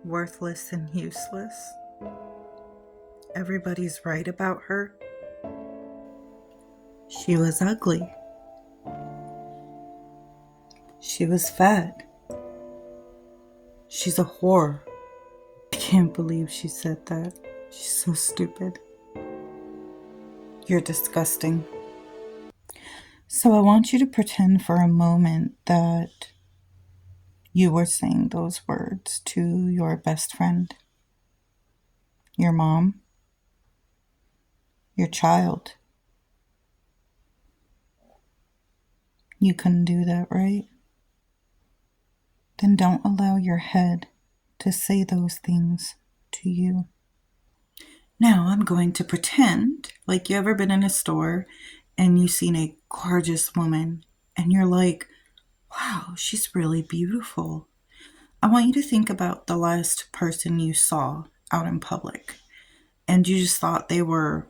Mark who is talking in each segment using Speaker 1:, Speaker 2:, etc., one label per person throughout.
Speaker 1: worthless and useless. Everybody's right about her. She was ugly. She was fat. She's a whore. I can't believe she said that. She's so stupid. You're disgusting. So I want you to pretend for a moment that you were saying those words to your best friend, your mom, your child. You couldn't do that, right? Then don't allow your head to say those things to you. Now I'm going to pretend like you ever been in a store and you've seen a gorgeous woman and you're like, wow, she's really beautiful. I want you to think about the last person you saw out in public and you just thought they were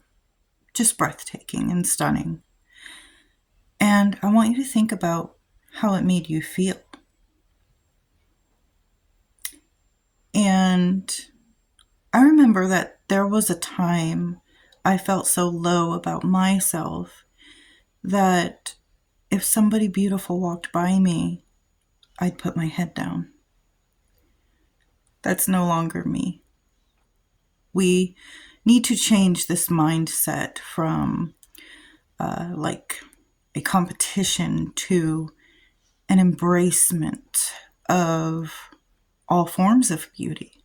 Speaker 1: just breathtaking and stunning. And I want you to think about how it made you feel. And I remember that there was a time I felt so low about myself that if somebody beautiful walked by me, I'd put my head down. That's no longer me. We need to change this mindset from like a competition to an embracement of all forms of beauty,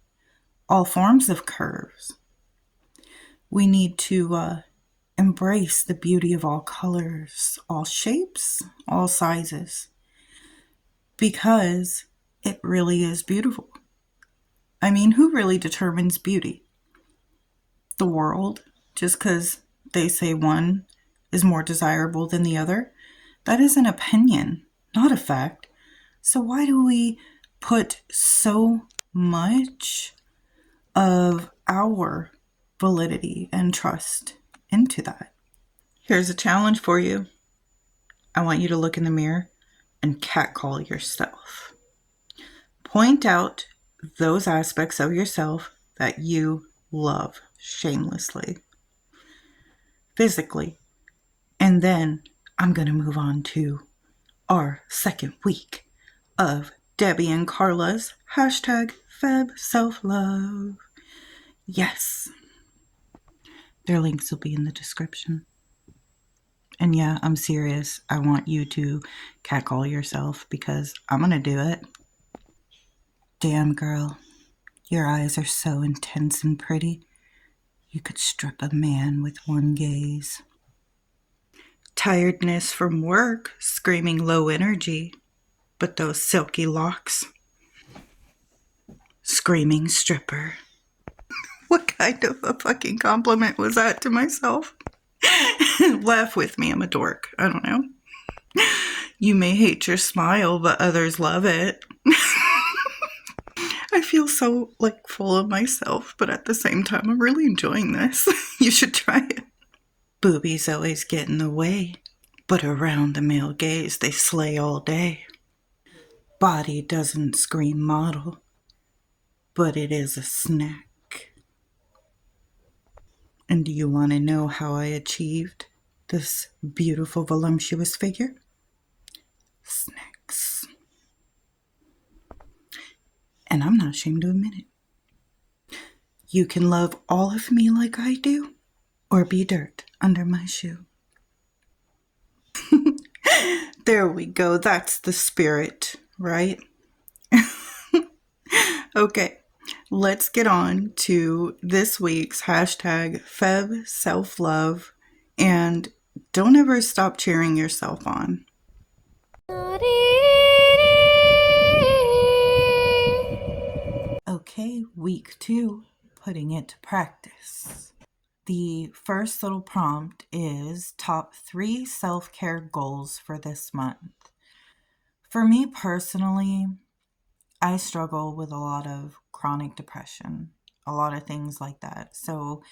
Speaker 1: all forms of curves. We need to embrace the beauty of all colors, all shapes, all sizes, because it really is beautiful. I mean, who really determines beauty? The world, just because they say one is more desirable than the other? That is an opinion, not a fact. So why do we put so much of our validity and trust into that? Here's a challenge for you. I want you to look in the mirror and catcall yourself. Point out those aspects of yourself that you love shamelessly, physically. And then I'm going to move on to our second week of Debbie and Carla's hashtag Feb Self-Love. Yes. Their links will be in the description. And yeah, I'm serious. I want you to catcall yourself because I'm going to do it. Damn, girl. Your eyes are so intense and pretty. You could strip a man with one gaze. Tiredness from work, screaming low energy, but those silky locks. Screaming stripper. What kind of a fucking compliment was that to myself? Laugh with me, I'm a dork. I don't know. You may hate your smile, but others love it. I feel so full of myself, but at the same time, I'm really enjoying this. You should try it. Boobies always get in the way, but around the male gaze, they slay all day. Body doesn't scream model, but it is a snack. And do you want to know how I achieved this beautiful, voluptuous figure? Snacks. And I'm not ashamed to admit it. You can love all of me like I do, or be dirt under my shoe. There we go. That's the spirit, right? Okay, let's get on to this week's hashtag Feb Self-Love, and don't ever stop cheering yourself on. Okay, week 2, putting it to practice. The first little prompt is top 3 self-care goals for this month. For me personally, I struggle with a lot of chronic depression, a lot of things like that. So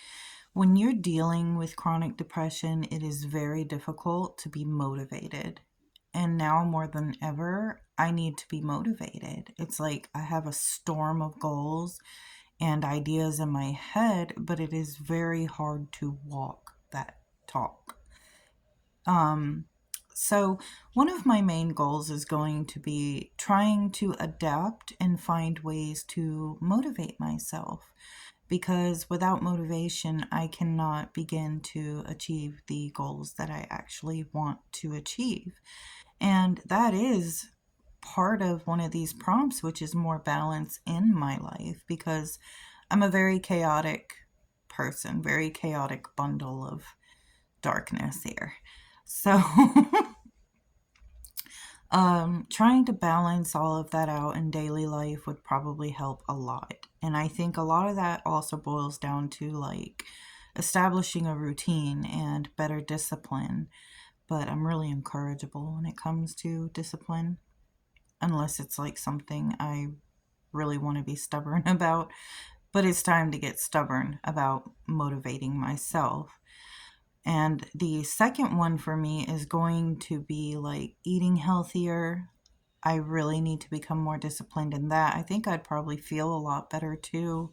Speaker 1: when you're dealing with chronic depression, it is very difficult to be motivated. And now more than ever, I need to be motivated. It's like I have a storm of goals and ideas in my head, but it is very hard to walk that talk. So, one of my main goals is going to be trying to adapt and find ways to motivate myself, because without motivation, I cannot begin to achieve the goals that I actually want to achieve. And that is part of one of these prompts, which is more balance in my life, because I'm a very chaotic person, very chaotic bundle of darkness here. So, trying to balance all of that out in daily life would probably help a lot. And I think a lot of that also boils down to like establishing a routine and better discipline. But I'm really incorrigible when it comes to discipline, unless it's like something I really want to be stubborn about. But it's time to get stubborn about motivating myself. And the second one for me is going to be like eating healthier. I really need to become more disciplined in that. I think I'd probably feel a lot better too.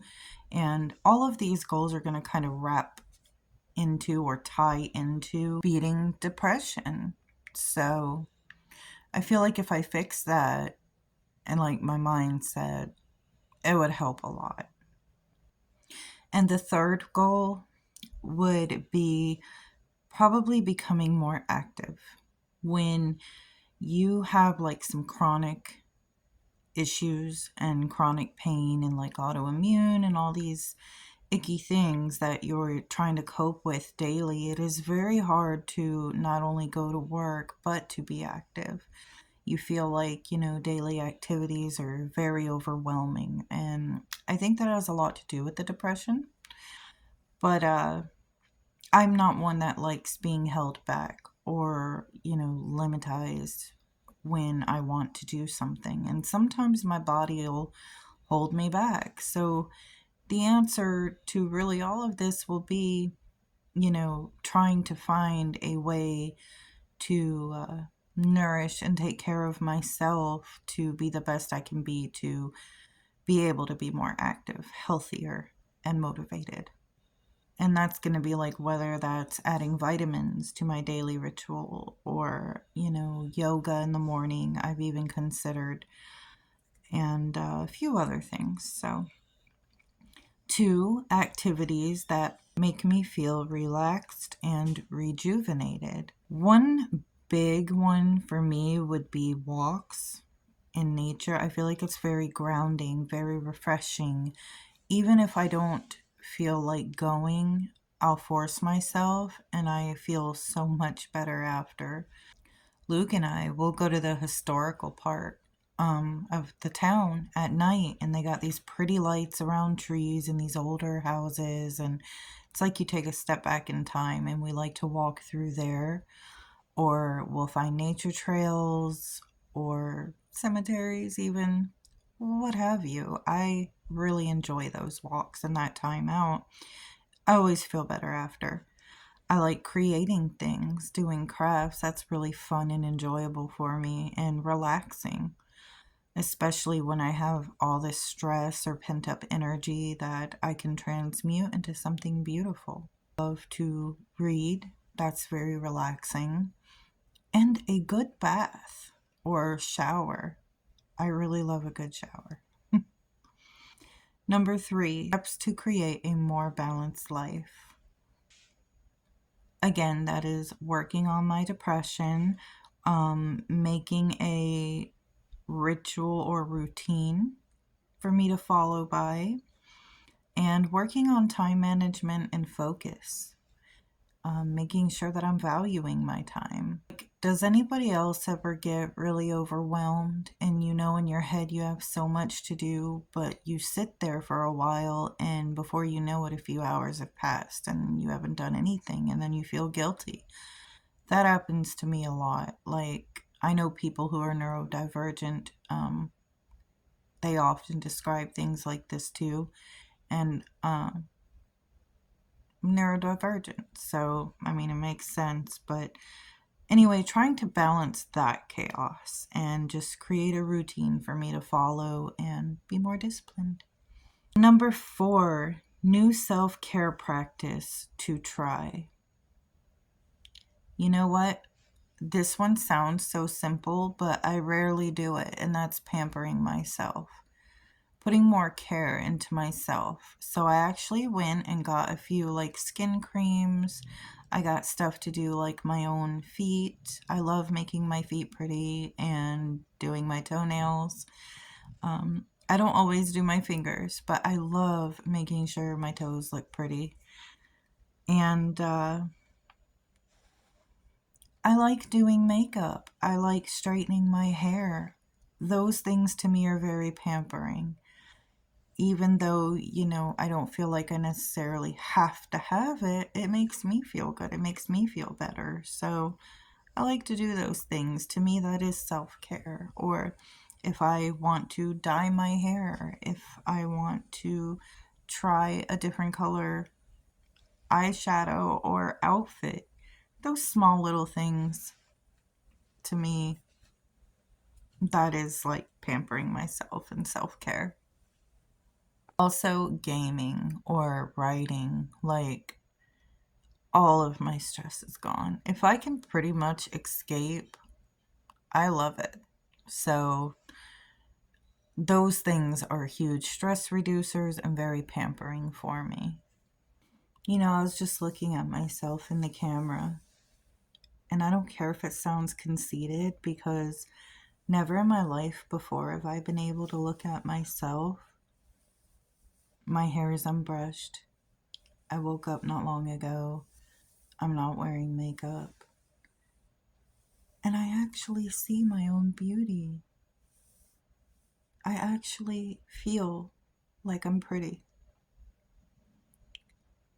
Speaker 1: And all of these goals are going to kind of wrap into or tie into beating depression. So I feel like if I fix that and like my mindset, it would help a lot. And the third goal would be probably becoming more active. When you have like some chronic issues and chronic pain and like autoimmune and all these icky things that you're trying to cope with daily, it is very hard to not only go to work but to be active. You feel like, daily activities are very overwhelming. And I think that has a lot to do with the depression. But I'm not one that likes being held back or, limitized when I want to do something. And sometimes my body will hold me back. So the answer to really all of this will be, trying to find a way to nourish and take care of myself to be the best I can be, to be able to be more active, healthier, and motivated. And that's going to be like whether that's adding vitamins to my daily ritual or, yoga in the morning, I've even considered, and a few other things. So, two, activities that make me feel relaxed and rejuvenated. One big one for me would be walks in nature. I feel like it's very grounding, very refreshing. Even if I don't feel like going, I'll force myself and I feel so much better after. Luke and I will go to the historical part of the town at night, and they got these pretty lights around trees and these older houses, and it's like you take a step back in time, and we like to walk through there, or we'll find nature trails or cemeteries even, what have you. I really enjoy those walks and that time out. I always feel better after. I like creating things, doing crafts. That's really fun and enjoyable for me and relaxing, especially when I have all this stress or pent up energy that I can transmute into something beautiful. I love to read. That's very relaxing. And a good bath or shower. I really love a good shower. Number three, steps to create a more balanced life. Again, that is working on my depression, making a ritual or routine for me to follow by, and working on time management and focus. Making sure that I'm valuing my time. Like, does anybody else ever get really overwhelmed and in your head you have so much to do, but you sit there for a while and before you know it, a few hours have passed and you haven't done anything and then you feel guilty? That happens to me a lot. Like, I know people who are neurodivergent, they often describe things like this too. And neurodivergent. So, I mean, it makes sense, but Anyway, trying to balance that chaos and just create a routine for me to follow and be more disciplined. Number 4, new self-care practice to try. You know what? This one sounds so simple, but I rarely do it, and that's pampering myself. Putting more care into myself. So I actually went and got a few like skin creams. I got stuff to do like my own feet. I love making my feet pretty and doing my toenails. I don't always do my fingers, but I love making sure my toes look pretty. And I like doing makeup. I like straightening my hair. Those things to me are very pampering. Even though, I don't feel like I necessarily have to have it, it makes me feel good. It makes me feel better. So I like to do those things. To me, that is self care. Or if I want to dye my hair, if I want to try a different color eyeshadow or outfit, those small little things, to me, that is like pampering myself and self care. Also, gaming or writing, like all of my stress is gone. If I can pretty much escape, I love it. So, those things are huge stress reducers and very pampering for me. I was just looking at myself in the camera, and I don't care if it sounds conceited because never in my life before have I been able to look at myself. My hair is unbrushed. I woke up not long ago. I'm not wearing makeup. And I actually see my own beauty. I actually feel like I'm pretty.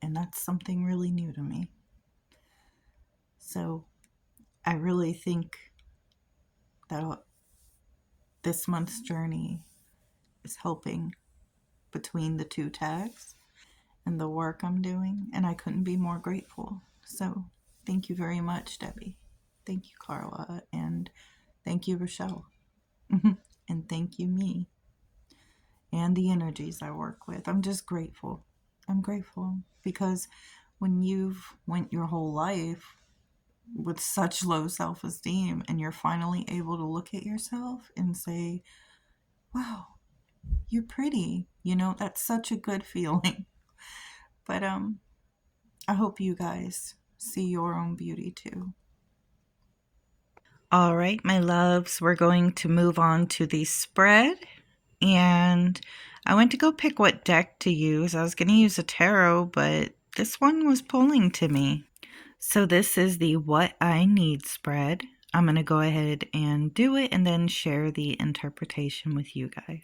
Speaker 1: And that's something really new to me. So I really think that this month's journey is helping between the 2 tags and the work I'm doing. And I couldn't be more grateful. So thank you very much, Debbie. Thank you, Carla. And thank you, Rochelle. And thank you, me. And the energies I work with. I'm just grateful. I'm grateful because when you've went your whole life with such low self-esteem and you're finally able to look at yourself and say, wow, you're pretty, that's such a good feeling. But I hope you guys see your own beauty too. All right, my loves, we're going to move on to the spread. And I went to go pick what deck to use. I was going to use a tarot, but this one was pulling to me. So this is the What I Need spread. I'm going to go ahead and do it and then share the interpretation with you guys.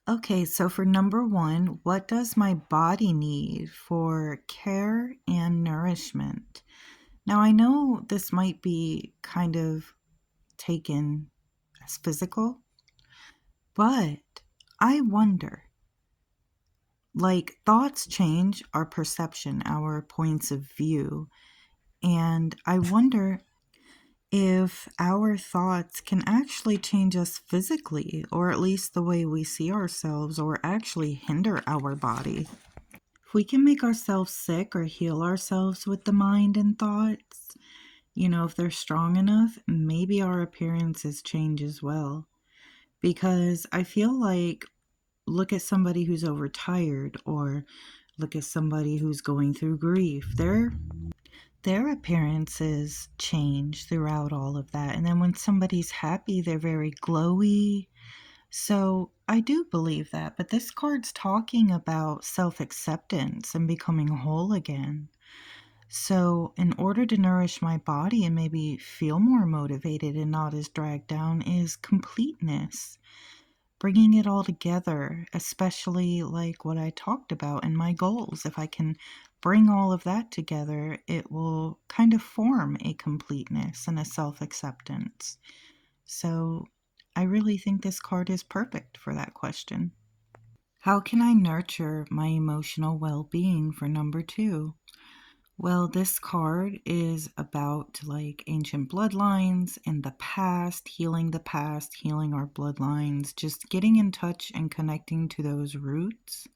Speaker 1: Okay, so for number 1, what does my body need for care and nourishment? Now, I know this might be kind of taken as physical, but I wonder, like, thoughts change our perception, our points of view, and I wonder if our thoughts can actually change us physically, or at least the way we see ourselves, or actually hinder our body. If we can make ourselves sick or heal ourselves with the mind and thoughts, if they're strong enough, maybe our appearances change as well. Because I feel like, look at somebody who's overtired, or look at somebody who's going through grief. Their appearances change throughout all of that. And then when somebody's happy, they're very glowy. So I do believe that. But this card's talking about self-acceptance and becoming whole again. So in order to nourish my body and maybe feel more motivated and not as dragged down is completeness. Bringing it all together, especially like what I talked about in my goals. If I can bring all of that together, it will kind of form a completeness and a self-acceptance. So I really think this card is perfect for that question. How can I nurture my emotional well-being for number 2? Well, this card is about like ancient bloodlines and the past, healing our bloodlines, just getting in touch and connecting to those roots.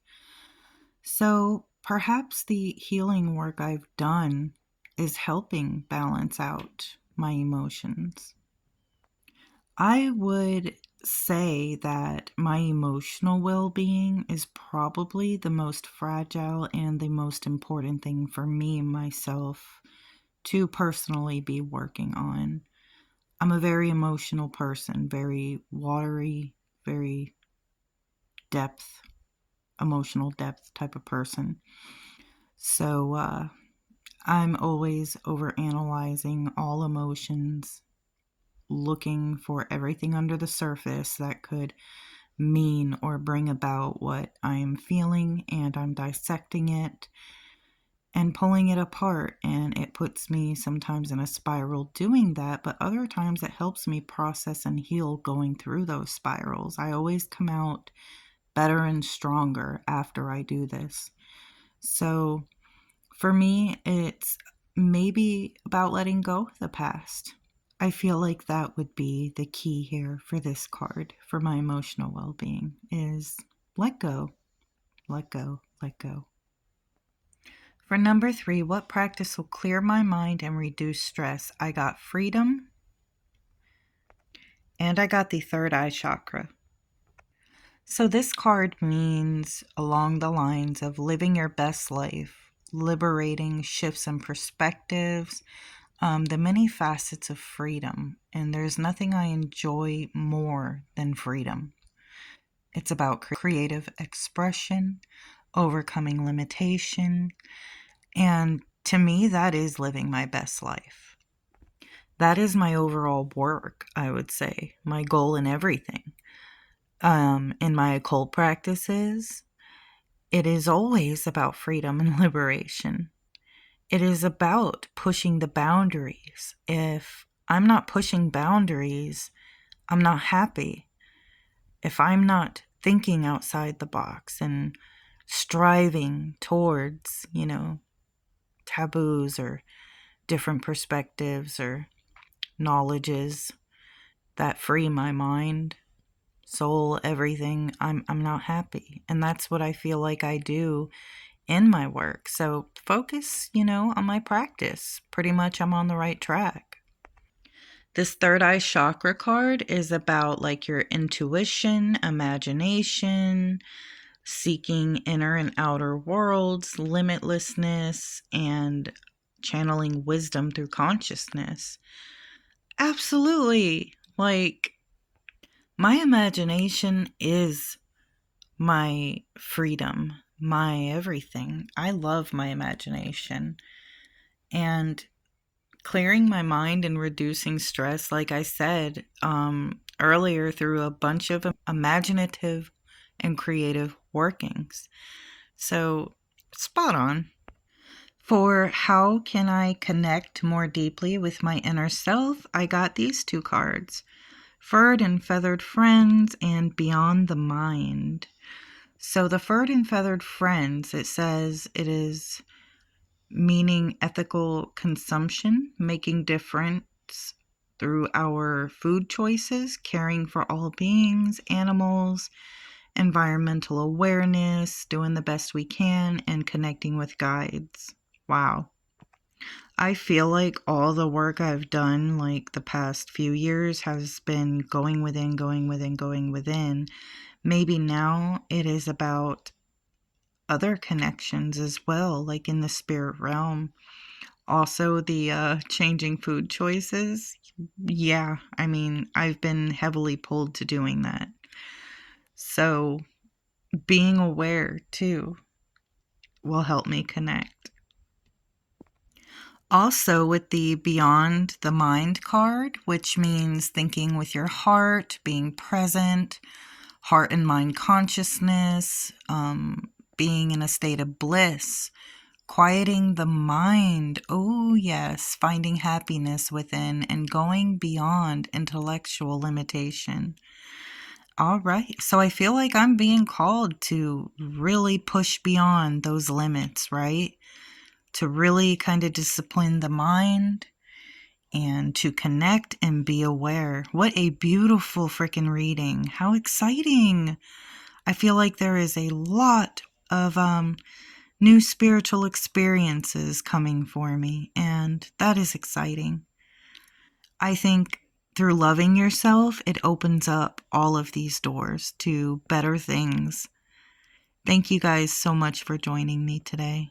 Speaker 1: So perhaps the healing work I've done is helping balance out my emotions. I would say that my emotional well being is probably the most fragile and the most important thing for me, myself, to personally be working on. I'm a very emotional person, very watery, very depth, emotional depth type of person. So I'm always overanalyzing all emotions, looking for everything under the surface that could mean or bring about what I am feeling, and I'm dissecting it and pulling it apart. And it puts me sometimes in a spiral doing that, but other times it helps me process and heal going through those spirals. I always come out better and stronger after I do this. So for me, it's maybe about letting go of the past. I feel like that would be the key here for this card for my emotional well-being is let go, let go, let go. For number 3, what practice will clear my mind and reduce stress? I got freedom and I got the third eye chakra. So this card means along the lines of living your best life, liberating shifts in perspectives, the many facets of freedom. And there's nothing I enjoy more than freedom. It's about creative expression, overcoming limitation, and to me, that is living my best life. That is my overall work, I would say, my goal in everything. In my occult practices, it is always about freedom and liberation. It is about pushing the boundaries. If I'm not pushing boundaries, I'm not happy. If I'm not thinking outside the box and striving towards, taboos or different perspectives or knowledges that free my mind, soul, everything, I'm not happy. And that's what I feel like I do in my work. So focus, on my practice. Pretty much I'm on the right track. This third eye chakra card is about like your intuition, imagination, seeking inner and outer worlds, limitlessness, and channeling wisdom through consciousness. Absolutely. Like, my imagination is my freedom, my everything. I love my imagination. And clearing my mind and reducing stress, like I said earlier, through a bunch of imaginative and creative workings. So, spot on. For how can I connect more deeply with my inner self, I got these 2 cards. Furred and Feathered Friends and Beyond the Mind. So the Furred and Feathered Friends, it says it is meaning ethical consumption, making difference through our food choices, caring for all beings, animals, environmental awareness, doing the best we can, and connecting with guides. Wow. I feel like all the work I've done, like the past few years, has been going within, going within, going within. Maybe now it is about other connections as well, like in the spirit realm. Also, the changing food choices. Yeah, I mean, I've been heavily pulled to doing that. So, being aware too will help me connect. Also, with the Beyond the Mind card, which means thinking with your heart, being present, heart and mind consciousness, being in a state of bliss, quieting the mind. Oh, yes, finding happiness within and going beyond intellectual limitation. All right. So I feel like I'm being called to really push beyond those limits, right? to really kind of discipline the mind and to connect and be aware. What a beautiful freaking reading. How exciting. I feel like there is a lot of new spiritual experiences coming for me, and that is exciting. I think through loving yourself, it opens up all of these doors to better things. Thank you guys so much for joining me today.